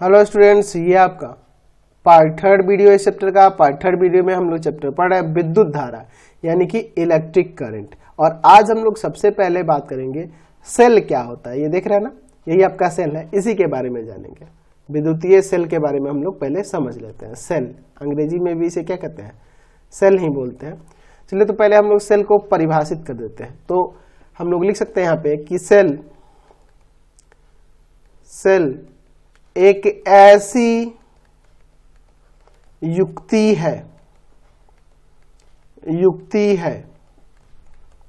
Hello students, ये आपका part third video इस चैप्टर का। पार्ट थर्ड वीडियो में हम लोग चैप्टर पढ़ रहे हैं विद्युत धारा यानी कि इलेक्ट्रिक करंट। और आज हम लोग सबसे पहले बात करेंगे सेल क्या होता है। ये देख रहे हैं ना, यही आपका सेल है, इसी के बारे में जानेंगे। विद्युतीय सेल के बारे में हम लोग पहले समझ लेते हैं। सेल अंग्रेजी में भी इसे क्या कहते हैं, सेल ही बोलते हैं। चलिए तो पहले हम लोग सेल को परिभाषित कर देते हैं। तो हम लोग लिख सकते हैं यहाँ पे कि सेल एक ऐसी युक्ति है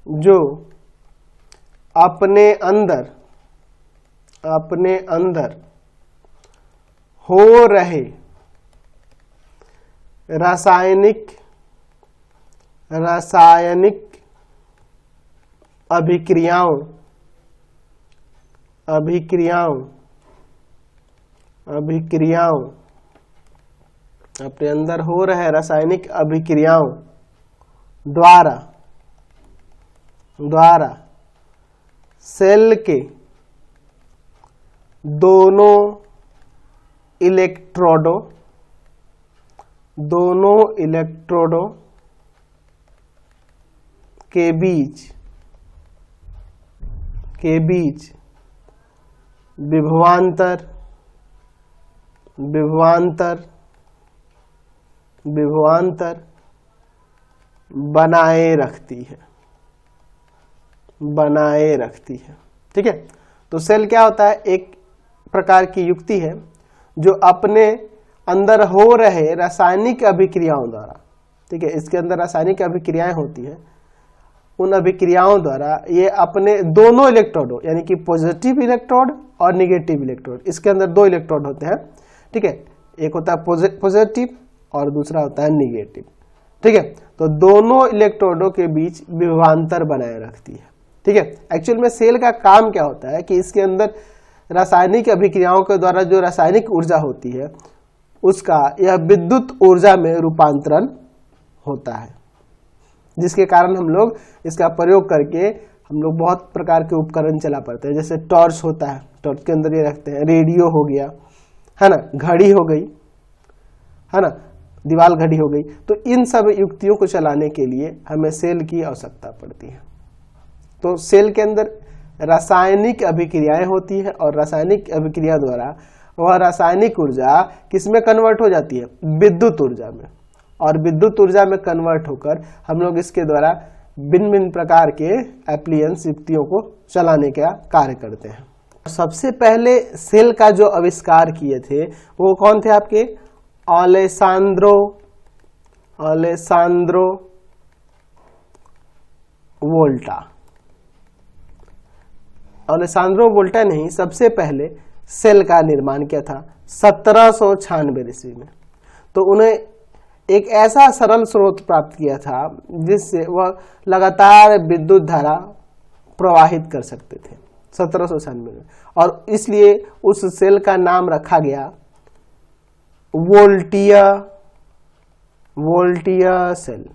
जो अपने अंदर हो रहे रासायनिक अभिक्रियाओं अपने अंदर हो रहे रासायनिक अभिक्रियाओं द्वारा सेल के दोनों इलेक्ट्रोडों के बीच विभवांतर बनाए रखती है। ठीक है, तो सेल क्या होता है, एक प्रकार की युक्ति है जो अपने अंदर हो रहे रासायनिक अभिक्रियाओं द्वारा, ठीक है, इसके अंदर रासायनिक अभिक्रियाएं होती है, उन अभिक्रियाओं द्वारा ये अपने दोनों इलेक्ट्रोडों यानी कि पॉजिटिव इलेक्ट्रोड और निगेटिव इलेक्ट्रोड, इसके अंदर दो इलेक्ट्रोड होते हैं। ठीक है, एक होता है पॉजिटिव और दूसरा होता है निगेटिव। ठीक है, तो दोनों इलेक्ट्रोडों के बीच विभवांतर बनाए रखती है। ठीक है, एक्चुअल में सेल का काम क्या होता है कि इसके अंदर रासायनिक अभिक्रियाओं के द्वारा जो रासायनिक ऊर्जा होती है उसका यह विद्युत ऊर्जा में रूपांतरण होता है, जिसके कारण हम लोग इसका प्रयोग करके हम लोग बहुत प्रकार के उपकरण चला पाते हैं। जैसे टॉर्च होता है, टॉर्च के अंदर ये रखते हैं, रेडियो हो गया, है ना, घड़ी हो गई, है ना, दीवार घड़ी हो गई। तो इन सब युक्तियों को चलाने के लिए हमें सेल की आवश्यकता पड़ती है। तो सेल के अंदर रासायनिक अभिक्रियाएं होती है और रासायनिक अभिक्रिया द्वारा वह रासायनिक ऊर्जा किसमें कन्वर्ट हो जाती है, विद्युत ऊर्जा में। और विद्युत ऊर्जा में कन्वर्ट होकर हम लोग इसके द्वारा भिन्न भिन्न प्रकार के एप्लियंस युक्तियों को चलाने का कार्य करते हैं। सबसे पहले सेल का जो आविष्कार किए थे वो कौन थे आपके, अलेसांद्रो वोल्टा ने सबसे पहले सेल का निर्माण किया था 1796 ईस्वी में। तो उन्हें एक ऐसा सरल स्रोत प्राप्त किया था जिससे वह लगातार विद्युत धारा प्रवाहित कर सकते थे 1796 में, और इसलिए उस सेल का नाम रखा गया वोल्टिया सेल।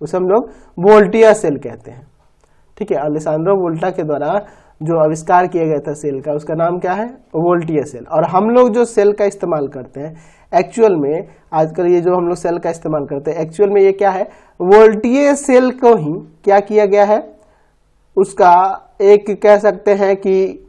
उसे हम लोग वोल्टिया सेल कहते हैं। ठीक है, अलेसांद्रो वोल्टा के द्वारा जो आविष्कार किया गया था सेल का, उसका नाम क्या है, वोल्टिया सेल। और हम लोग जो सेल का इस्तेमाल करते हैं एक्चुअल में, आजकल ये जो हम लोग सेल का इस्तेमाल करते हैं एक्चुअल में ये क्या है, वोल्टिया सेल को ही क्या किया गया है, उसका एक कह सकते हैं कि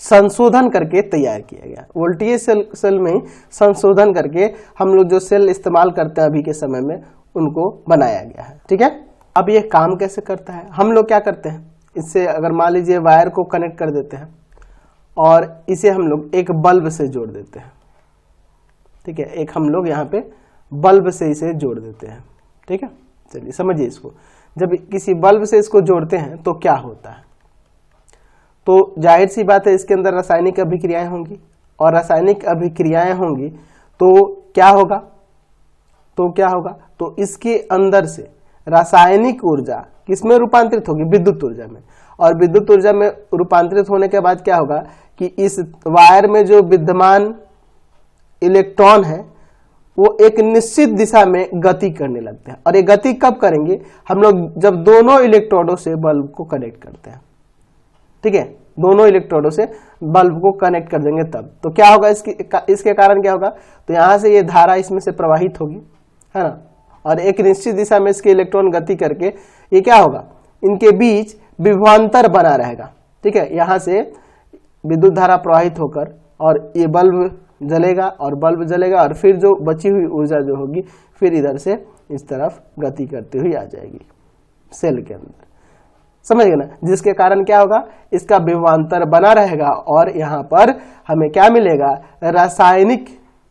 संशोधन करके तैयार किया गया। वोल्टिया सेल में संशोधन करके हम लोग जो सेल इस्तेमाल करते हैं अभी के समय में उनको बनाया गया है। ठीक है, अब ये काम कैसे करता है, हम लोग क्या करते हैं, इससे अगर मान लीजिए वायर को कनेक्ट कर देते हैं और इसे हम लोग एक बल्ब से जोड़ देते हैं। ठीक है, एक हम लोग यहाँ पे बल्ब से इसे जोड़ देते हैं। ठीक है, चलिए समझिए इसको। जब किसी बल्ब से इसको जोड़ते हैं तो क्या होता है, तो जाहिर सी बात है इसके अंदर रासायनिक अभिक्रियाएं होंगी, और रासायनिक अभिक्रियाएं होंगी तो क्या होगा, तो इसके अंदर से रासायनिक ऊर्जा किसमें रूपांतरित होगी, विद्युत ऊर्जा में। और विद्युत ऊर्जा में रूपांतरित होने के बाद क्या होगा कि इस वायर में जो विद्यमान इलेक्ट्रॉन है वो एक निश्चित दिशा में गति करने लगते हैं। और ये गति कब करेंगे, हम लोग जब दोनों इलेक्ट्रोडों से बल्ब को कनेक्ट करते हैं। ठीक है, दोनों इलेक्ट्रोडों से बल्ब को कनेक्ट कर देंगे तब। तो क्या होगा इसके कारण क्या होगा, तो यहाँ से ये धारा इसमें से प्रवाहित होगी, है ना, और एक निश्चित दिशा में इसके इलेक्ट्रॉन गति करके ये क्या होगा, इनके बीच विभवांतर बना रहेगा। ठीक है, यहाँ से विद्युत धारा प्रवाहित होकर और ये बल्ब जलेगा और बल्ब जलेगा और फिर जो बची हुई ऊर्जा जो होगी फिर इधर से इस तरफ गति करती हुई आ जाएगी सेल के अंदर, समझ गए ना, जिसके कारण क्या होगा, इसका विभवांतर बना रहेगा और यहाँ पर हमें क्या मिलेगा, रासायनिक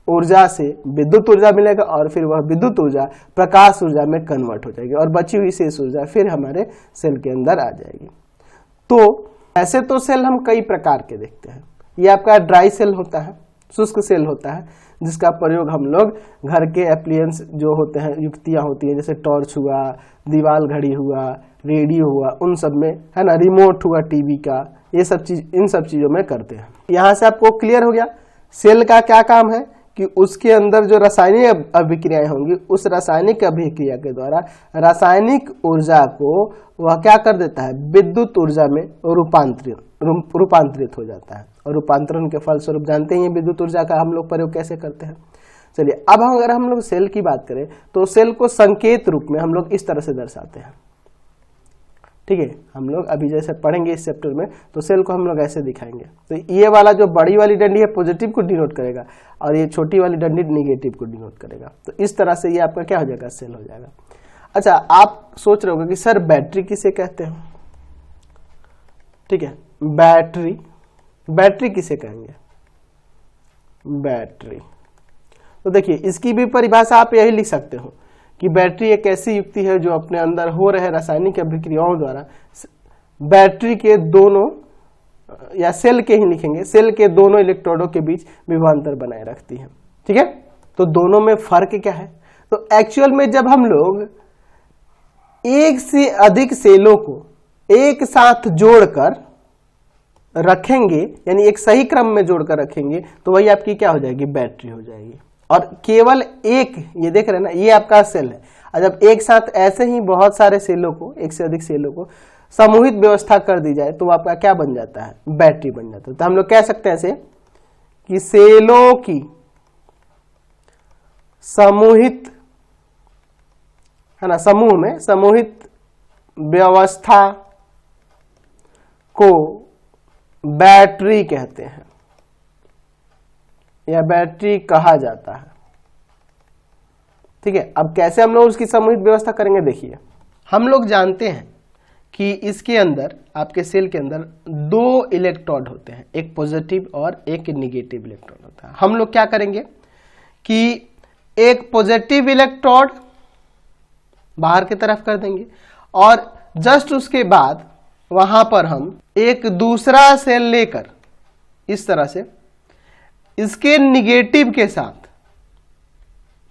ऊर्जा से विद्युत ऊर्जा मिलेगा और फिर वह विद्युत ऊर्जा प्रकाश ऊर्जा में कन्वर्ट हो जाएगी और बची हुई शेष ऊर्जा फिर हमारे सेल के अंदर आ जाएगी। तो ऐसे तो सेल हम कई प्रकार के देखते हैं। ये आपका ड्राई सेल होता है, शुष्क सेल होता है, जिसका प्रयोग हम लोग घर के एप्लियंस जो होते हैं, युक्तियां होती हैं, जैसे टॉर्च हुआ, दीवाल घड़ी हुआ, रेडियो हुआ, उन सब में, है ना, रिमोट हुआ टीवी का, ये सब चीज इन सब चीजों में करते हैं। यहाँ से आपको क्लियर हो गया सेल का क्या काम है कि उसके अंदर जो रासायनिक अभिक्रियाएं होंगी उस रासायनिक अभिक्रिया के द्वारा रासायनिक ऊर्जा को वह क्या कर देता है, विद्युत ऊर्जा में रूपांतरित हो जाता है और रूपांतरण के फलस्वरूप जानते हैं विद्युत ऊर्जा का हम लोग प्रयोग कैसे करते हैं। चलिए अब अगर हम लोग सेल की बात करें तो सेल को संकेत रूप में हम लोग इस तरह से दर्शाते हैं। ठीक है, हम लोग अभी जैसे पढ़ेंगे इस चैप्टर में तो सेल को हम लोग ऐसे दिखाएंगे। तो ये वाला जो बड़ी वाली डंडी है पॉजिटिव को डिनोट करेगा और ये छोटी वाली डंडी निगेटिव को डिनोट करेगा। तो इस तरह से ये आपका क्या हो जाएगा, सेल हो जाएगा। अच्छा, आप सोच रहे होंगे कि सर बैटरी किसे कहते हैं। ठीक है, बैटरी किसे कहेंगे, बैटरी। तो देखिए इसकी भी परिभाषा आप यही लिख सकते हो कि बैटरी एक ऐसी युक्ति है जो अपने अंदर हो रहे रासायनिक अभिक्रियाओं द्वारा बैटरी के दोनों, या सेल के ही लिखेंगे, सेल के दोनों इलेक्ट्रोडों के बीच विभवांतर बनाए रखती है। ठीक है, तो दोनों में फर्क क्या है, तो एक्चुअल में जब हम लोग एक से अधिक सेलों को एक साथ जोड़कर रखेंगे, यानी एक सही क्रम में जोड़कर रखेंगे, तो वही आपकी क्या हो जाएगी, बैटरी हो जाएगी। और केवल एक, ये देख रहे हैं ना, ये आपका सेल है। और जब एक साथ ऐसे ही बहुत सारे सेलों को, एक से अधिक सेलों को समूहित व्यवस्था कर दी जाए तो वो आपका क्या बन जाता है, बैटरी बन जाता है। तो हम लोग कह सकते हैं ऐसे कि सेलों की समूहित, है ना, समूह में समूहित व्यवस्था को बैटरी कहते हैं या बैटरी कहा जाता है। ठीक है, अब कैसे हम लोग उसकी समूहित व्यवस्था करेंगे, देखिए हम लोग जानते हैं कि इसके अंदर, आपके सेल के अंदर दो इलेक्ट्रोड होते हैं, एक पॉजिटिव और एक निगेटिव इलेक्ट्रोड होता है। हम लोग क्या करेंगे कि एक पॉजिटिव इलेक्ट्रोड बाहर की तरफ कर देंगे और जस्ट उसके बाद वहां पर हम एक दूसरा सेल लेकर इस तरह से इसके निगेटिव के साथ,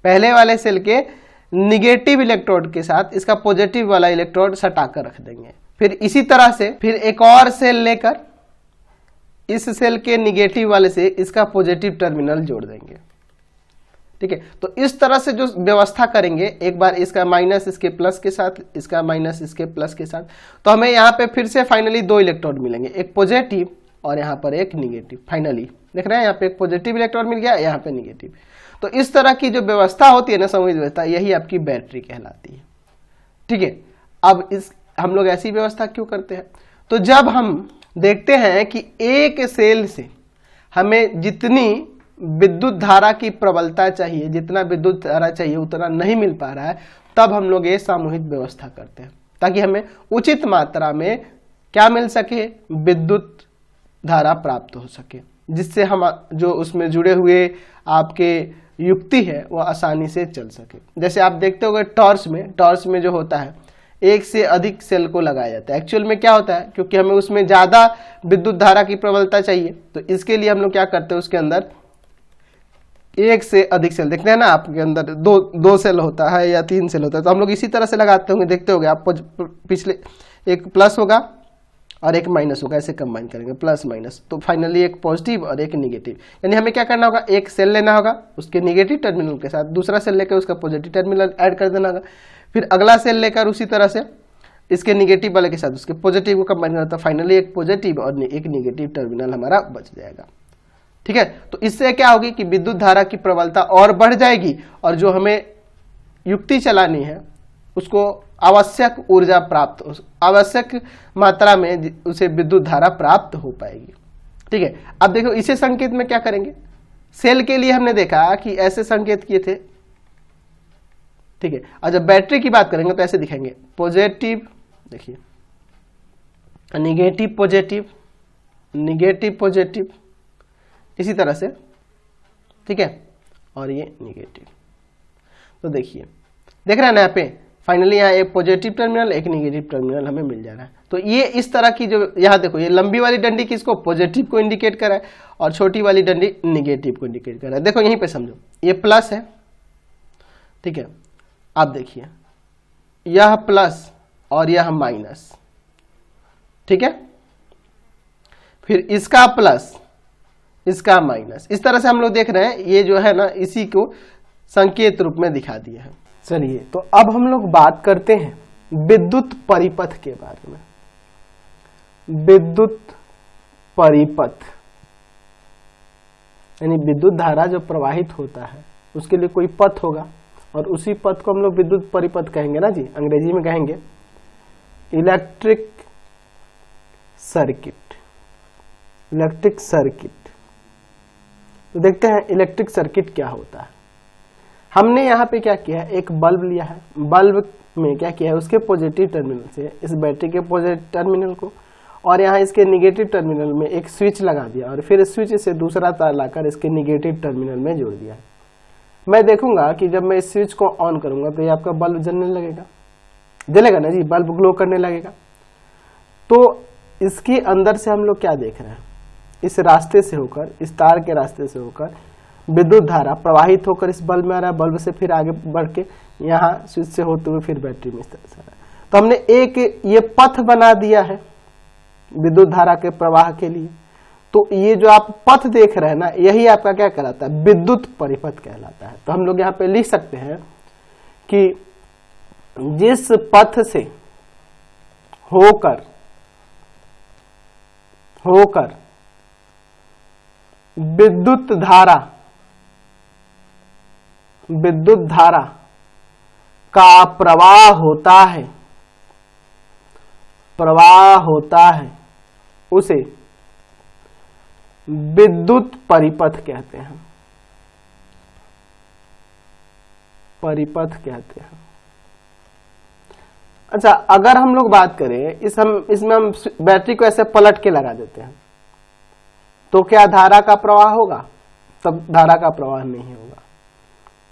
पहले वाले सेल के निगेटिव इलेक्ट्रोड के साथ इसका पॉजिटिव वाला इलेक्ट्रोड सटाकर रख देंगे। फिर इसी तरह से फिर एक और सेल लेकर इस सेल के निगेटिव वाले से इसका पॉजिटिव टर्मिनल जोड़ देंगे। ठीक है, तो इस तरह से जो व्यवस्था करेंगे, एक बार इसका माइनस इसके प्लस के साथ, इसका माइनस इसके प्लस के साथ, तो हमें यहाँ पे फिर से फाइनली दो इलेक्ट्रोड मिलेंगे, एक पॉजिटिव और यहाँ पर एक निगेटिव। फाइनली देख रहे हैं यहाँ पे एक पॉजिटिव इलेक्ट्रॉन मिल गया, यहाँ पे निगेटिव। तो इस तरह की जो व्यवस्था होती है ना, समूहित व्यवस्था, यही आपकी बैटरी कहलाती है। ठीक है, अब इस हम लोग ऐसी व्यवस्था क्यों करते हैं, तो जब हम देखते हैं कि एक सेल से हमें जितनी विद्युत धारा की प्रबलता चाहिए, जितना विद्युत धारा चाहिए उतना नहीं मिल पा रहा है, तब हम लोग ये सामूहिक व्यवस्था करते हैं ताकि हमें उचित मात्रा में क्या मिल सके, विद्युत धारा प्राप्त हो सके, जिससे हम जो उसमें जुड़े हुए आपके युक्ति है वो आसानी से चल सके। जैसे आप देखते होंगे टॉर्च में जो होता है एक से अधिक सेल को लगाया जाता है। एक्चुअल में क्या होता है, क्योंकि हमें उसमें ज्यादा विद्युत धारा की प्रबलता चाहिए, तो इसके लिए हम लोग क्या करते हैं, उसके अंदर एक से अधिक सेल, देखते हैं ना आपके अंदर दो सेल होता है या तीन सेल होता है, तो हम लोग इसी तरह से लगाते होंगे। देखते होंगे आप पिछले एक प्लस होगा और एक माइनस होगा, ऐसे कंबाइन करेंगे प्लस माइनस, तो फाइनली एक पॉजिटिव और एक निगेटिव। यानी हमें क्या करना होगा, एक सेल लेना होगा, उसके निगेटिव टर्मिनल के साथ दूसरा सेल लेकर उसका पॉजिटिव टर्मिनल ऐड कर देना होगा, फिर अगला सेल लेकर उसी तरह से इसके निगेटिव वाले के साथ उसके पॉजिटिव को कंबाइन करता है, फाइनली एक पॉजिटिव और एक निगेटिव टर्मिनल हमारा बच जाएगा। ठीक है, तो इससे क्या होगी कि विद्युत धारा की प्रबलता और बढ़ जाएगी और जो हमें युक्ति चलानी है उसको आवश्यक ऊर्जा प्राप्त हो, आवश्यक मात्रा में उसे विद्युत धारा प्राप्त हो पाएगी। ठीक है, अब देखो इसे संकेत में क्या करेंगे, सेल के लिए हमने देखा कि ऐसे संकेत किए थे। ठीक है, और जब बैटरी की बात करेंगे तो ऐसे दिखाएंगे, पॉजिटिव, देखिए निगेटिव पॉजिटिव, निगेटिव पॉजिटिव, इसी तरह से। ठीक है, और ये निगेटिव। तो देखिए, देख रहे हैं ना यहाँ पे, फाइनली यहाँ एक पॉजिटिव टर्मिनल एक निगेटिव टर्मिनल हमें मिल जा रहा है। तो ये इस तरह की जो यहाँ देखो, ये लंबी वाली डंडी किसको, पॉजिटिव को इंडिकेट कर रहा है और छोटी वाली डंडी निगेटिव को इंडिकेट कर रहा है। देखो यहीं पे समझो, ये प्लस है। ठीक है, आप देखिए यह प्लस और यह माइनस। ठीक है, फिर इसका प्लस इसका माइनस, इस तरह से हम लोग देख रहे हैं। ये जो है ना, इसी को संकेत रूप में दिखा दिया है। चलिए, तो अब हम लोग बात करते हैं विद्युत परिपथ के बारे में। विद्युत परिपथ यानी विद्युत धारा जो प्रवाहित होता है उसके लिए कोई पथ होगा और उसी पथ को हम लोग विद्युत परिपथ कहेंगे ना जी, अंग्रेजी में कहेंगे इलेक्ट्रिक सर्किट। इलेक्ट्रिक सर्किट, तो देखते हैं इलेक्ट्रिक सर्किट क्या होता है। हमने यहाँ पे क्या किया है, एक बल्ब लिया है, बल्ब में क्या किया है, उसके पॉजिटिव टर्मिनल से इस बैटरी के पॉजिटिव टर्मिनल को और यहाँ इसके निगेटिव टर्मिनल में एक स्विच लगा दिया और फिर स्विच से दूसरा तार लाकर इसके निगेटिव टर्मिनल में जोड़ दिया है। मैं देखूंगा कि जब मैं इस स्विच को ऑन करूंगा तो ये आपका बल्ब जलने लगेगा, जलेगा ना जी, बल्ब ग्लो करने लगेगा। तो इसके अंदर से हम लोग क्या देख रहे हैं, इस रास्ते से होकर, इस तार के रास्ते से होकर विद्युत धारा प्रवाहित होकर इस बल्ब में आ रहा है, बल्ब से फिर आगे बढ़ के यहाँ स्विच से होते हुए फिर बैटरी में इस तरह से आ रहा है। तो हमने एक ये पथ बना दिया है विद्युत धारा के प्रवाह के लिए। तो ये जो आप पथ देख रहे हैं ना, यही आपका क्या कहलाता है, विद्युत परिपथ कहलाता है। तो हम लोग यहाँ पे लिख सकते हैं कि जिस पथ से होकर विद्युत धारा का प्रवाह होता है उसे विद्युत परिपथ कहते हैं। परिपथ कहते हैं। अच्छा, अगर हम लोग बात करें इसमें हम बैटरी को ऐसे पलट के लगा देते हैं तो क्या धारा का प्रवाह होगा? तब धारा का प्रवाह नहीं होगा,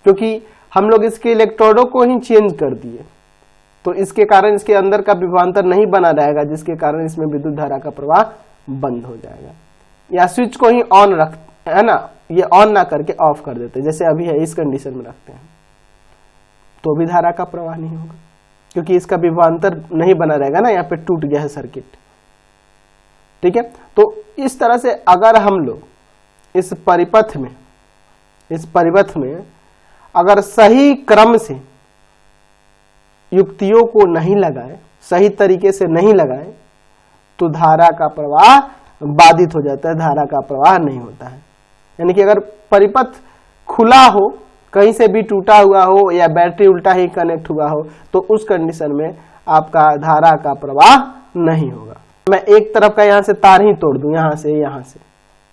क्योंकि हम लोग इसके इलेक्ट्रोडों को ही चेंज कर दिए। तो इसके कारण इसके अंदर का विभवांतर नहीं बना रहेगा, जिसके कारण इसमें विद्युत धारा का प्रवाह बंद हो जाएगा। या स्विच को ही ऑन रख, है ना, ये ऑन ना करके ऑफ कर देते, जैसे अभी है इस कंडीशन में रखते हैं, तो भी धारा का प्रवाह नहीं होगा, क्योंकि इसका विभवांतर नहीं बना रहेगा ना, यहाँ पे टूट गया है सर्किट। ठीक है, तो इस तरह से अगर हम लोग इस परिपथ में अगर सही क्रम से युक्तियों को नहीं लगाए, सही तरीके से नहीं लगाए, तो धारा का प्रवाह बाधित हो जाता है, धारा का प्रवाह नहीं होता है। यानी कि अगर परिपथ खुला हो, कहीं से भी टूटा हुआ हो या बैटरी उल्टा ही कनेक्ट हुआ हो, तो उस कंडीशन में आपका धारा का प्रवाह नहीं होगा। मैं एक तरफ का यहाँ से तार ही तोड़ दूं, यहाँ से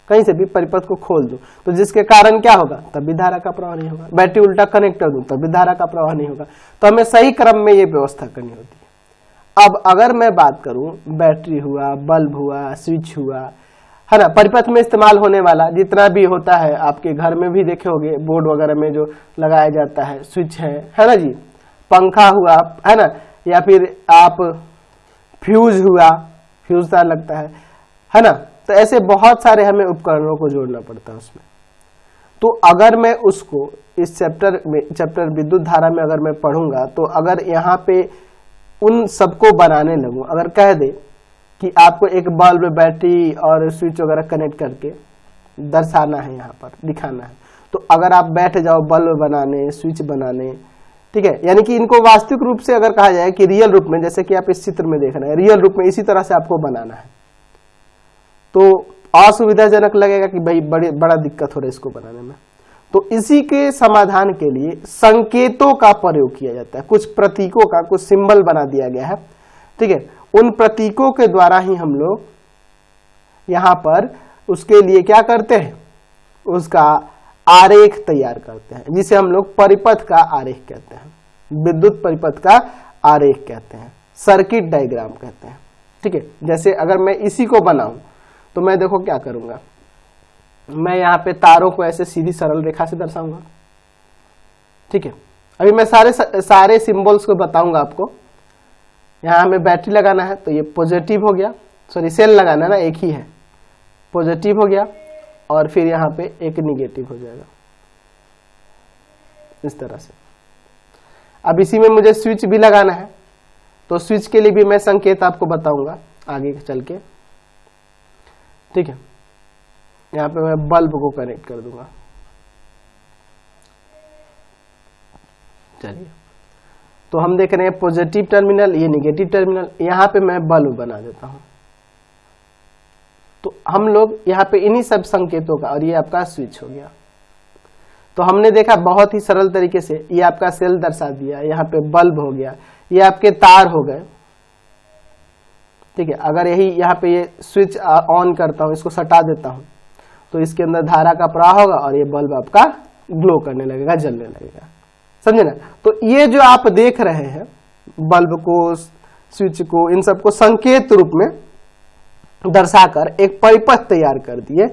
कहीं से भी परिपथ को खोल दूं, तो जिसके कारण क्या होगा, तब भी धारा का प्रवाह नहीं होगा। बैटरी उल्टा कनेक्ट कर दूं, तब भी धारा का प्रवाह नहीं होगा। तो हमें सही क्रम में ये व्यवस्था करनी होती है। अब अगर मैं बात करूं, बैटरी हुआ, बल्ब हुआ, स्विच हुआ, है ना, परिपथ में इस्तेमाल होने वाला जितना भी होता है, आपके घर में भी देखे होंगे बोर्ड वगैरह में जो लगाया जाता है, स्विच है ना जी, पंखा हुआ, है ना, या फिर आप फ्यूज हुआ, फ्यूज तार लगता है ना। तो ऐसे बहुत सारे हमें उपकरणों को जोड़ना पड़ता है उसमें। तो अगर मैं उसको इस चैप्टर विद्युत धारा में अगर मैं पढ़ूंगा, तो अगर यहाँ पे उन सबको बनाने लगूं, अगर कह दे कि आपको एक बल्ब, बैटरी और स्विच वगैरह कनेक्ट करके दर्शाना है, यहाँ पर दिखाना है, तो अगर आप बैठ जाओ बल्ब बनाने, स्विच बनाने, ठीक है, यानी कि इनको वास्तविक रूप से अगर कहा जाए कि रियल रूप में, जैसे कि आप इस चित्र में देख रहे हैं, रियल रूप में इसी तरह से आपको बनाना है, तो असुविधाजनक लगेगा कि भाई बड़ा दिक्कत हो रहा है इसको बनाने में। तो इसी के समाधान के लिए संकेतों का प्रयोग किया जाता है, कुछ प्रतीकों का, कुछ सिंबल बना दिया गया है, ठीक है। उन प्रतीकों के द्वारा ही हम लोग यहां पर उसके लिए क्या करते हैं, उसका आरेख तैयार करते हैं, जिसे हम लोग परिपथ का आरेख कहते हैं, विद्युत परिपथ का आरेख कहते हैं, सर्किट डायग्राम कहते हैं, ठीक है। जैसे अगर मैं इसी को बनाऊं तो मैं देखो क्या करूंगा, मैं यहाँ पे तारों को ऐसे सीधी सरल रेखा से दर्शाऊंगा, ठीक है। अभी मैं सारे सिंबल्स को बताऊंगा आपको। यहाँ हमें बैटरी लगाना है तो ये पॉजिटिव हो गया, सॉरी सेल लगाना है ना, एक ही है, पॉजिटिव हो गया, और फिर यहाँ पे एक निगेटिव हो जाएगा इस तरह से। अब इसी में मुझे स्विच भी लगाना है, तो स्विच के लिए भी मैं संकेत आपको बताऊंगा आगे चल के, ठीक है। यहाँ पे मैं बल्ब को कनेक्ट कर दूंगा, चलिए। तो हम देख रहे हैं पॉजिटिव टर्मिनल, ये निगेटिव टर्मिनल, यहाँ पे मैं बल्ब बना देता हूं। तो हम लोग यहाँ पे इन्हीं सब संकेतों का, और ये आपका स्विच हो गया। तो हमने देखा बहुत ही सरल तरीके से, ये आपका सेल दर्शा दिया, यहाँ पे बल्ब हो गया, ये आपके तार हो गए, ठीक है। अगर यही यहाँ पे ये स्विच ऑन करता हूँ, इसको सटा देता हूँ, तो इसके अंदर धारा का प्रवाह होगा और ये बल्ब आपका ग्लो करने लगेगा, जलने लगेगा, समझे ना। तो ये जो आप देख रहे हैं बल्ब को, स्विच को, इन सबको संकेत रूप में दर्शाकर एक परिपथ तैयार कर दिए,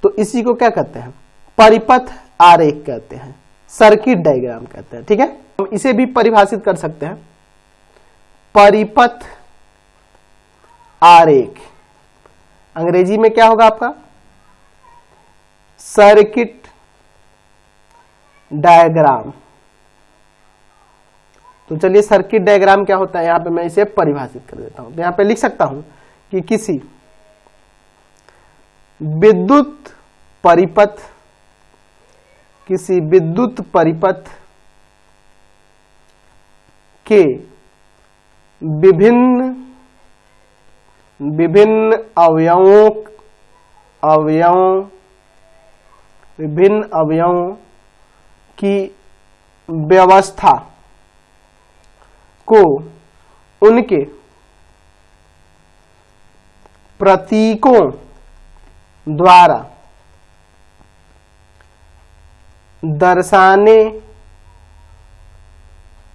तो इसी को क्या कहते हैं, परिपथ आरेख कहते हैं, सर्किट डायग्राम कहते हैं, ठीक है। हम इसे भी परिभाषित कर सकते हैं, परिपथ आरेख अंग्रेजी में क्या होगा आपका, सर्किट डायग्राम। तो चलिए सर्किट डायग्राम क्या होता है, यहां पे मैं इसे परिभाषित कर देता हूं। तो यहां पे लिख सकता हूं कि किसी विद्युत परिपथ के विभिन्न अवयवों की व्यवस्था को उनके प्रतीकों द्वारा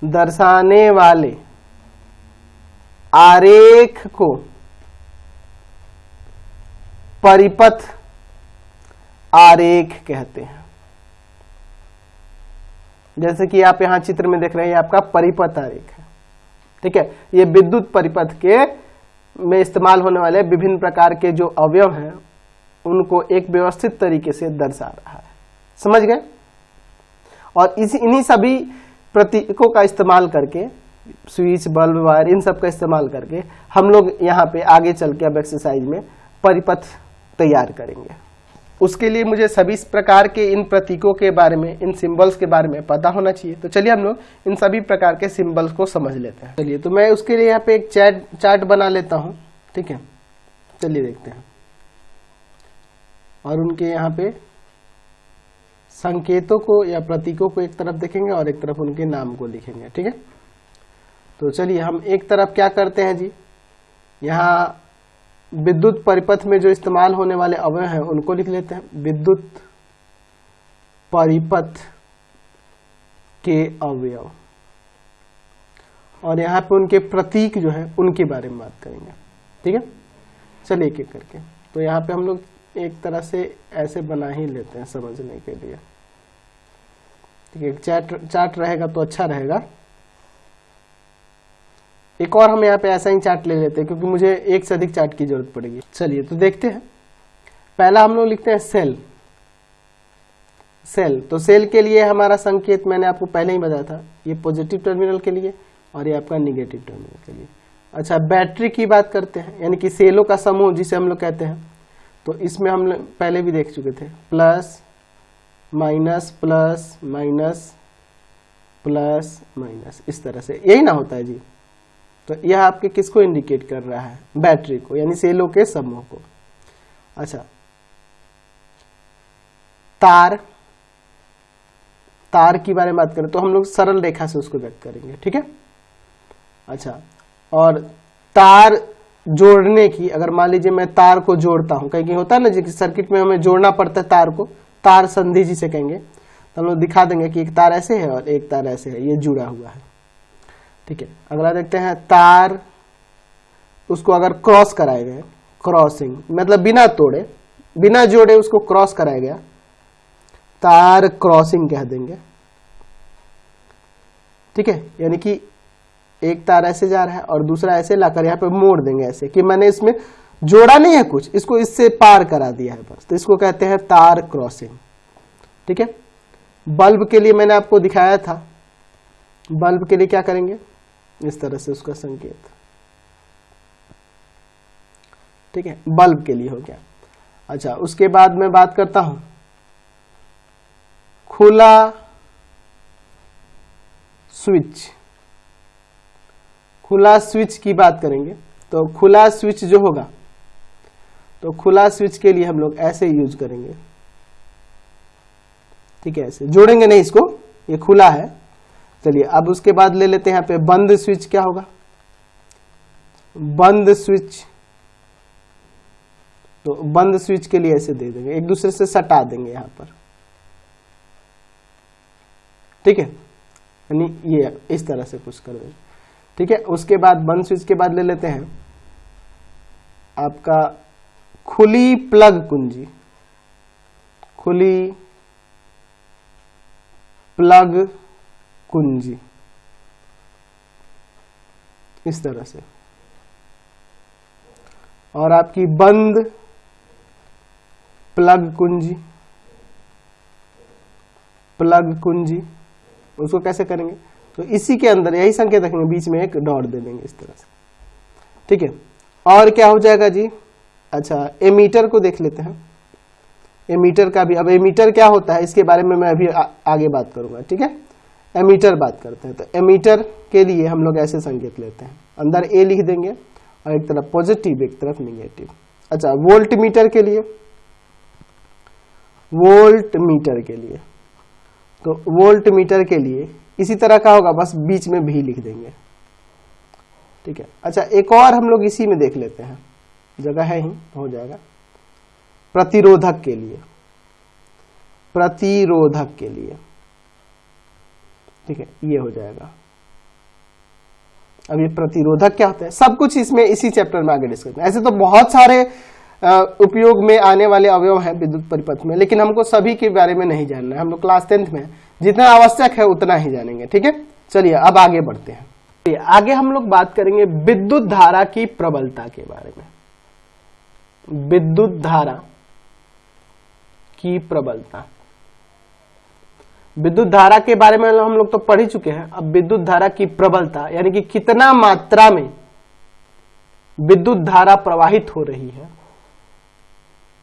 दर्शाने वाले आरेख को परिपथ आरेख कहते हैं। जैसे कि आप यहां चित्र में देख रहे हैं, ये आपका परिपथ आरेख है, ठीक है। ये विद्युत परिपथ के में इस्तेमाल होने वाले विभिन्न प्रकार के जो अवयव हैं उनको एक व्यवस्थित तरीके से दर्शा रहा है, समझ गए। और इन्हीं सभी प्रतीकों का इस्तेमाल करके, स्विच, बल्ब, वायर, इन सब का इस्तेमाल करके हम लोग यहाँ पे आगे चल के अब एक्सरसाइज में परिपथ तैयार करेंगे। उसके लिए मुझे सभी प्रकार के इन प्रतीकों के बारे में, इन सिंबल्स के बारे में पता होना चाहिए। तो चलिए हम लोग इन सभी प्रकार के सिंबल्स को समझ लेते हैं। चलिए, तो मैं उसके लिए यहाँ पे एक चार्ट बना लेता हूँ, ठीक है। चलिए देखते हैं, और उनके यहाँ पे संकेतों को या प्रतीकों को एक तरफ देखेंगे और एक तरफ उनके नाम को लिखेंगे, ठीक है। तो चलिए हम एक तरफ क्या करते हैं जी, यहाँ विद्युत परिपथ में जो इस्तेमाल होने वाले अवयव हैं उनको लिख लेते हैं, विद्युत परिपथ के अवयव, और यहाँ पे उनके प्रतीक जो है उनके बारे में बात करेंगे, ठीक है। चलिए एक एक करके। तो यहाँ पे हम लोग एक तरह से ऐसे बना ही लेते हैं समझने के लिए, ठीक है। चार्ट रहेगा तो अच्छा रहेगा। एक और हम यहाँ पे ऐसा ही चार्ट ले लेते हैं, क्योंकि मुझे एक से अधिक चार्ट की जरूरत पड़ेगी। चलिए तो देखते हैं। पहला हम लोग लिखते हैं सेल। तो सेल के लिए हमारा संकेत मैंने आपको पहले ही बताया था, ये पॉजिटिव टर्मिनल के लिए और ये आपका निगेटिव टर्मिनल के लिए। अच्छा, बैटरी की बात करते हैं, यानी कि सेलों का समूह जिसे हम लोग कहते हैं। तो इसमें हम पहले भी देख चुके थे, plus minus, plus minus, plus minus, इस तरह से, यही ना होता है जी। तो यह आपके किसको इंडिकेट कर रहा है? बैटरी को, यानी सेलों के समूह को। अच्छा, तार की बारे में बात करें तो हम लोग सरल रेखा से उसको व्यक्त करेंगे, ठीक है। अच्छा, और तार जोड़ने की, अगर मान लीजिए मैं तार को जोड़ता हूं, कहीं होता है ना जी कि सर्किट में हमें जोड़ना पड़ता है तार को, तार संधि जिसे कहेंगे, तो हम लोग दिखा देंगे कि एक तार ऐसे है और एक तार ऐसे है, ये जुड़ा हुआ है, ठीक है। अगला देखते हैं, तार उसको अगर क्रॉस कराया गया, क्रॉसिंग मतलब बिना तोड़े बिना जोड़े उसको क्रॉस कराया गया, तार क्रॉसिंग कह देंगे, ठीक है। यानी कि एक तार ऐसे जा रहा है और दूसरा ऐसे लाकर यहाँ पे मोड़ देंगे, ऐसे कि मैंने इसमें जोड़ा नहीं है कुछ, इसको इससे पार करा दिया है बस, तो इसको कहते हैं तार क्रॉसिंग, ठीक है। बल्ब के लिए मैंने आपको दिखाया था, बल्ब के लिए क्या करेंगे, इस तरह से उसका संकेत, ठीक है, बल्ब के लिए हो गया। अच्छा, उसके बाद मैं बात करता हूं खुला स्विच, खुला स्विच की बात करेंगे तो खुला स्विच जो होगा, तो खुला स्विच के लिए हम लोग ऐसे यूज करेंगे, ठीक है, ऐसे जोड़ेंगे नहीं इसको, ये खुला है। चलिए अब उसके बाद ले लेते हैं यहाँ पे बंद स्विच, क्या होगा, बंद स्विच, तो बंद स्विच के लिए ऐसे दे देंगे, एक दूसरे से सटा देंगे यहां पर, ठीक है, यानी ये इस तरह से कुछ कर देंगे, ठीक है। उसके बाद बंद स्विच के बाद ले लेते हैं आपका खुली प्लग कुंजी, खुली प्लग कुंजी, इस तरह से, और आपकी बंद प्लग कुंजी, प्लग कुंजी, उसको कैसे करेंगे, तो इसी के अंदर यही संकेत रखेंगे, बीच में एक डॉट दे देंगे इस तरह से, ठीक है। और क्या हो जाएगा जी, अच्छा एमीटर को देख लेते हैं, एमीटर का भी, अब एमीटर क्या होता है इसके बारे में मैं अभी आगे बात करूंगा, ठीक है। एमीटर बात करते हैं, तो एमीटर के लिए हम लोग ऐसे संकेत लेते हैं, अंदर ए लिख देंगे और एक तरफ पॉजिटिव एक तरफ निगेटिव। अच्छा, वोल्ट मीटर के लिए, वोल्ट मीटर के लिए, तो वोल्ट मीटर के लिए इसी तरह का होगा, बस बीच में भी लिख देंगे, ठीक है। अच्छा, एक और हम लोग इसी में देख लेते हैं, जगह है ही हो जाएगा, प्रतिरोधक के लिए, प्रतिरोधक के लिए, ठीक है, ये हो जाएगा। अब ये प्रतिरोधक क्या होता है, सब कुछ इसमें इसी चैप्टर में आगे डिस्कस करेंगे। ऐसे तो बहुत सारे उपयोग में आने वाले अवयव हैं विद्युत परिपथ में, लेकिन हमको सभी के बारे में नहीं जानना है, हम लोग क्लास 10th में जितना आवश्यक है उतना ही जानेंगे, ठीक है। चलिए अब आगे बढ़ते हैं, आगे हम लोग बात करेंगे विद्युत धारा की प्रबलता के बारे में, विद्युत धारा की प्रबलता। विद्युत धारा के बारे में हम लोग तो पढ़ ही चुके हैं, अब विद्युत धारा की प्रबलता यानी कि कितना मात्रा में विद्युत धारा प्रवाहित हो रही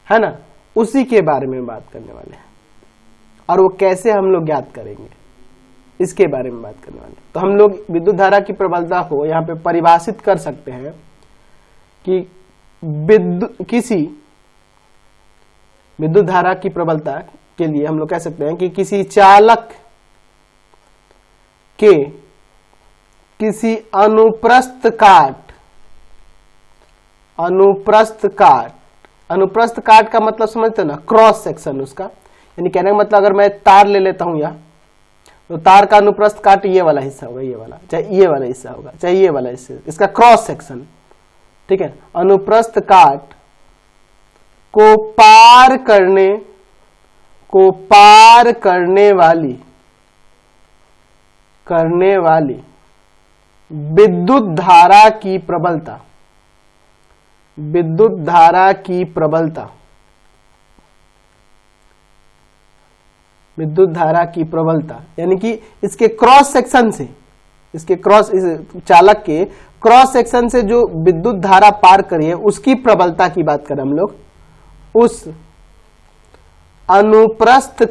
है ना, उसी के बारे में बात करने वाले हैं, और वो कैसे हम लोग ज्ञात करेंगे इसके बारे में बात करने वाले हैं। तो हम लोग विद्युत धारा की प्रबलता को यहाँ पे परिभाषित कर सकते हैं कि किसी विद्युत धारा की प्रबलता के लिए हम लोग कह सकते हैं कि किसी चालक के किसी अनुप्रस्थ काट, अनुप्रस्थ काट, अनुप्रस्थ काट का मतलब समझते हैं ना, क्रॉस सेक्शन उसका, यानी कहने का मतलब अगर मैं तार ले लेता हूं यहाँ, तो तार का अनुप्रस्थ काट ये वाला हिस्सा होगा, ये वाला, चाहे ये वाला हिस्सा होगा, चाहे ये वाला हिस्सा, इसका क्रॉस सेक्शन, ठीक है। अनुप्रस्थ काट को पार करने वाली विद्युत धारा की प्रबलता, विद्युत धारा की प्रबलता, विद्युत धारा की प्रबलता यानी कि इसके क्रॉस सेक्शन से, इसके क्रॉस, इस चालक के क्रॉस सेक्शन से जो विद्युत धारा पार करी है उसकी प्रबलता की बात करें हम लोग, उस अनुप्रस्थ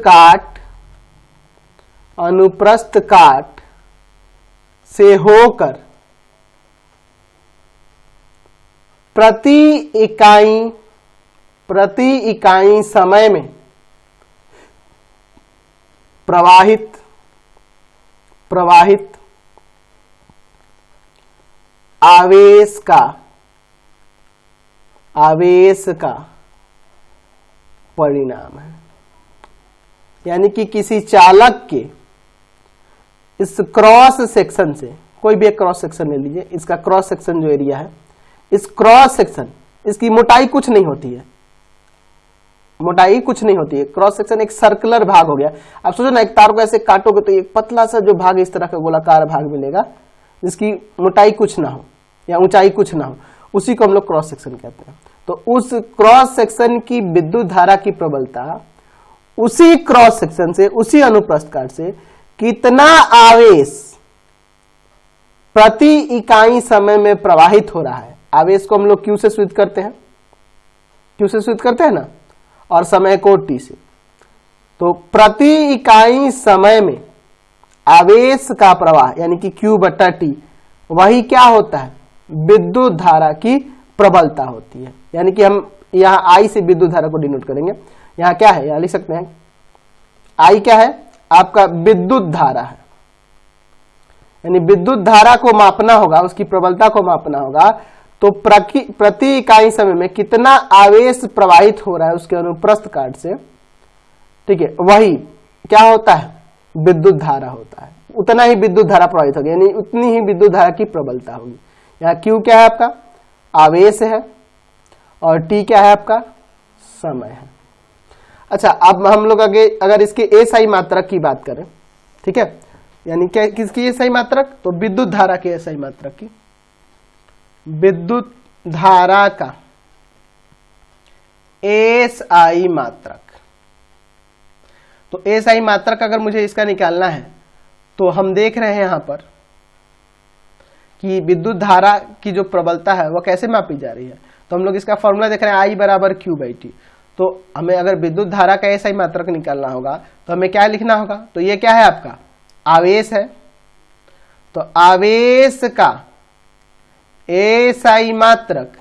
काट से होकर प्रति इकाई समय में प्रवाहित आवेश का परिणाम है। यानी कि किसी चालक के इस क्रॉस सेक्शन से, कोई भी एक क्रॉस सेक्शन ले लीजिए, इसका क्रॉस सेक्शन जो एरिया है, इस क्रॉस सेक्शन, इसकी मोटाई कुछ नहीं होती है, मोटाई कुछ नहीं होती है। क्रॉस सेक्शन एक सर्कुलर भाग हो गया। आप सोचो ना, एक तार को ऐसे काटोगे तो एक पतला सा जो भाग इस तरह का गोलाकार भाग मिलेगा, जिसकी मोटाई कुछ ना हो या ऊंचाई कुछ ना हो, उसी को हम लोग क्रॉस सेक्शन कहते हैं। तो उस क्रॉस सेक्शन की विद्युत धारा की प्रबलता उसी क्रॉस सेक्शन से, उसी अनुप्रस्थ काट से कितना आवेश प्रति इकाई समय में प्रवाहित हो रहा है। आवेश को हम लोग Q से सूचित करते हैं, Q से सूचित करते हैं ना, और समय को T से। तो प्रति इकाई समय में आवेश का प्रवाह यानी कि Q/T, वही क्या होता है, विद्युत धारा की प्रबलता होती है। यानी कि हम यहां I से विद्युत धारा को डिनोट करेंगे। यहां क्या है, यहां लिख सकते हैं I क्या है, आपका विद्युत धारा है। यानी विद्युत धारा को मापना होगा, उसकी प्रबलता को मापना होगा, तो प्रति इकाई समय में कितना आवेश प्रवाहित हो रहा है उसके अनुप्रस्थ काट से, ठीक है, वही क्या होता है, विद्युत धारा होता है। उतना ही विद्युत धारा प्रवाहित होगी, यानी उतनी ही विद्युत धारा की प्रबलता होगी। यहाँ Q क्या है, आपका आवेश है, और T क्या है, आपका समय है। अच्छा, अब हम लोग आगे अगर इसके एसआई मात्रक की बात करें, ठीक है, यानी क्या, किसकी एसआई मात्रक, तो विद्युत धारा के एसआई मात्रक की, विद्युत धारा का एसआई मात्रक। तो एसआई मात्रक अगर मुझे इसका निकालना है, तो हम देख रहे हैं यहां पर कि विद्युत धारा की जो प्रबलता है वो कैसे मापी जा रही है। तो हम लोग इसका फॉर्मूला देख रहे हैं, I बराबर Q/T। तो हमें अगर विद्युत धारा का एसआई मात्रक निकालना होगा तो हमें क्या लिखना होगा, तो ये क्या है, आपका आवेश है। तो आवेश का एसआई मात्रक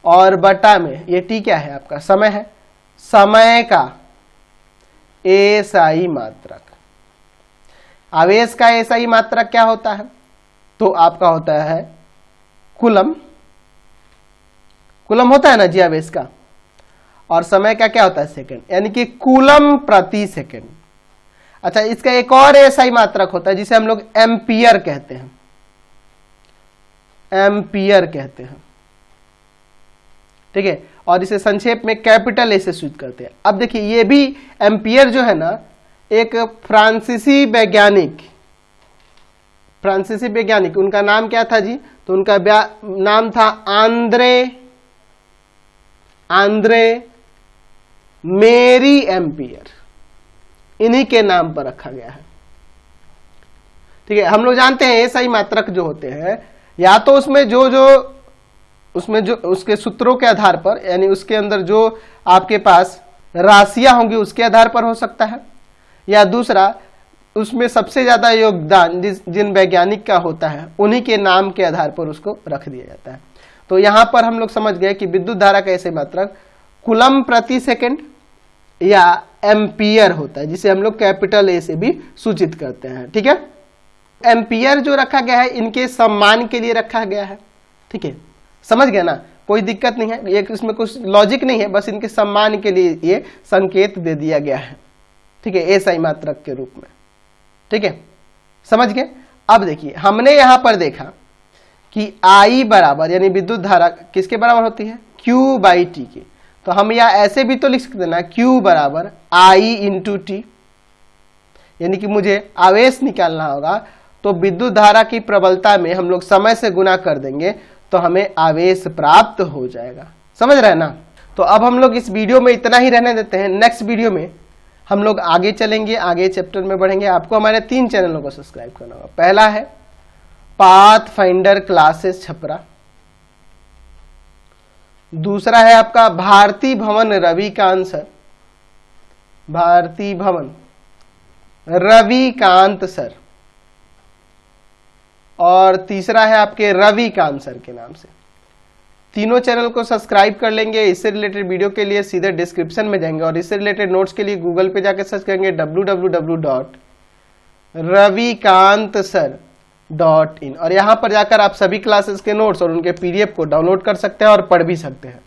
और बटा में ये T क्या है, आपका समय है, समय का एसआई मात्रक। आवेश का एसआई मात्रक क्या होता है, तो आपका होता है कूलम। कूलम होता है ना जी आवेश का, और समय का क्या होता है, सेकंड, यानी कि कूलम प्रति सेकंड। अच्छा, इसका एक और एसआई मात्रक होता है जिसे हम लोग एम्पियर कहते हैं, एम्पियर कहते हैं, ठीक है, और इसे संक्षेप में कैपिटल ए से सूचित करते हैं। अब देखिए, ये भी एम्पियर जो है ना, एक फ्रांसीसी वैज्ञानिक, उनका नाम क्या था जी, तो उनका नाम था आंद्रे मेरी एम्पियर, इन्हीं के नाम पर रखा गया है, ठीक है। हम लोग जानते हैं एसआई मात्रक जो होते हैं, या तो उसमें जो उसके सूत्रों के आधार पर, यानी उसके अंदर जो आपके पास राशियां होंगी उसके आधार पर हो सकता है, या दूसरा उसमें सबसे ज्यादा योगदान जिन वैज्ञानिक का होता है उन्हीं के नाम के आधार पर उसको रख दिया जाता है। तो यहां पर हम लोग समझ गए कि विद्युत धारा का एसआई मात्रक कूलम प्रति सेकंड या एम्पियर होता है, जिसे हम लोग कैपिटल ए से भी सूचित करते हैं, ठीक है। एम्पियर जो रखा गया है, इनके सम्मान के लिए रखा गया है, ठीक है, समझ गए ना, कोई दिक्कत नहीं है, एक इसमें कुछ लॉजिक नहीं है, बस इनके सम्मान के लिए ये संकेत दे दिया गया है, ठीक है, एसआई मात्रक के रूप में, ठीक है, समझ गए। अब देखिए, हमने यहां पर देखा कि I बराबर, यानी विद्युत धारा किसके बराबर होती है, Q/T के। तो हम यह ऐसे भी तो लिख सकते हैं ना, Q बराबर I/T, यानी कि मुझे आवेश निकालना होगा तो विद्युत धारा की प्रबलता में हम लोग समय से गुना कर देंगे तो हमें आवेश प्राप्त हो जाएगा, समझ रहे हैं ना। तो अब हम लोग इस वीडियो में इतना ही रहने देते हैं, नेक्स्ट वीडियो में हम लोग आगे चलेंगे, आगे चैप्टर में बढ़ेंगे। आपको हमारे 3 चैनलों को सब्सक्राइब करना होगा। पहला है पाथ फाइंडर क्लासेस छपरा, दूसरा है आपका भारती भवन रविकांत सर, भारती भवन रविकांत सर, और तीसरा है आपके रविकांत सर के नाम से। तीनों चैनल को सब्सक्राइब कर लेंगे। इससे रिलेटेड वीडियो के लिए सीधे डिस्क्रिप्शन में जाएंगे और इससे रिलेटेड नोट्स के लिए गूगल पे जाकर सर्च करेंगे www.ravikantsir.in और यहाँ पर जाकर आप सभी क्लासेस के नोट्स और उनके PDF को डाउनलोड कर सकते हैं और पढ़ भी सकते हैं।